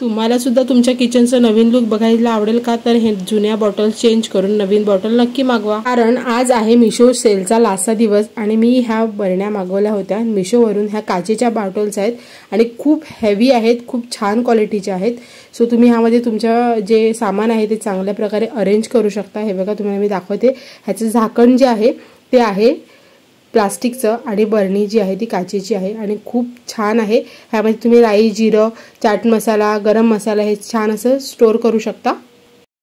तुम्हाला सुद्धा तुमच्या किचनचं नवीन लुक बघायला आवडेल का? तर हे जुन्या बॉटल चेंज करून नवीन बॉटल नक्की मागवा, कारण आज आहे मिशो सेलचा लास्टचा दिवस आणि मी ह्या बरण्या मागवल्या होत्या मिशोवरून। ह्या काचेच्या बॉटल्स आहेत आणि खूप हेवी आहेत, खूप छान क्वालिटीचे आहेत। सो तुम्ही ह्यामध्ये तुमच्या जे सामान आहे ते चांगल्या प्रकारे अरेंज करू शकता। हे बघा तुम्हाला मी दाखवते, ह्याचं झाकण जे आहे ते आहे प्लास्टिकचं आणि बरणी जी आहे ती काचेची आहे आणि खूप छान आहे। ह्यामध्ये तुम्ही राई, जिरं, चाट मसाला, गरम मसाला हे छान असं स्टोअर करू शकता।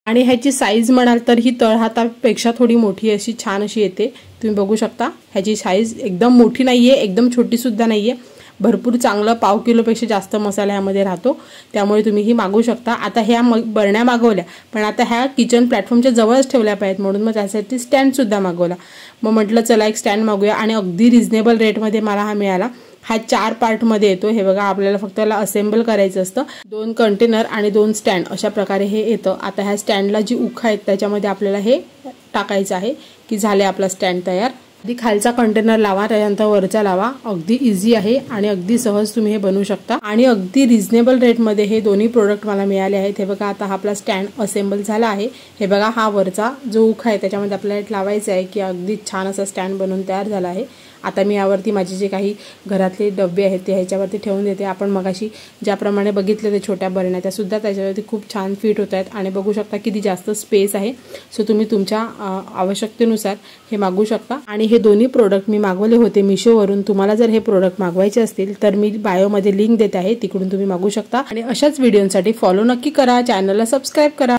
आणि ह्याची साईज म्हणाल तर ही तळहातापेक्षा थोडी मोठी अशी छान अशी येते, तुम्ही बघू शकता। ह्याची साईज एकदम मोठी नाहीये, एकदम छोटी सुद्धा नाहीये, भरपूर चांगलं 1/2 किलोपेक्षा जास्त मसाला ह्यामध्ये राहतो, त्यामुळे तुम्ही ही मागवू शकता। आता ह्या बरण्या मागवल्या, पण आता ह्या किचन प्लॅटफॉर्मच्या जवळच ठेवल्या पाहिजेत, म्हणून मग त्यासाठी स्टँड सुद्धा मागवला। मग म्हटलं चला एक स्टँड मागूया आणि अगदी रिजनेबल रेटमध्ये मला हा मिळाला। हा 4 पार्टमध्ये येतो। हे बघा आपल्याला फक्त याला असेंबल करायचं असतं। 2 कंटेनर आणि 2 स्टँड अशा प्रकारे हे येतं। आता ह्या स्टँडला जी उख आहेत त्याच्यामध्ये आपल्याला हे टाकायचं आहे की झाले आपला स्टँड तयार। आधी खालचा कंटेनर लावा, त्यानंतर वरचा लावा। अगदी इझी आहे आणि अगदी सहज तुम्ही हे बनवू शकता आणि अगदी रिजनेबल रेटमध्ये हे दोन्ही प्रोडक्ट मला मिळाले आहेत। हे बघा आता हा आपला स्टँड असेंबल झाला आहे। हे बघा हा वरचा जो उख आहे त्याच्यामध्ये आपल्याला लावायचा आहे की अगदी छान असा स्टँड बनवून तयार झाला आहे। आता मी यावरती माझे जे काही घरातले डबे आहेत ते ह्याच्यावरती ठेवून देते। आपण मगाशी ज्याप्रमाणे बघितले ते छोट्या बरण्या त्या सुद्धा त्याच्यावरती खूप छान फिट होत आहेत आणि बघू शकता किती जास्त स्पेस आहे। सो तुम्ही तुमच्या आवश्यकतेनुसार हे मागवू शकता। आणि हे दोन्ही प्रोडक्ट मी मागवले होते मिशोवरून। तुम्हाला जर हे प्रोडक्ट मागवायचे असतील तर मी बायोमध्ये लिंक देते आहे, तिकडून तुम्ही मागवू शकता। आणि अशाच व्हिडिओसाठी फॉलो नक्की करा, चॅनलला सबस्क्राईब करा।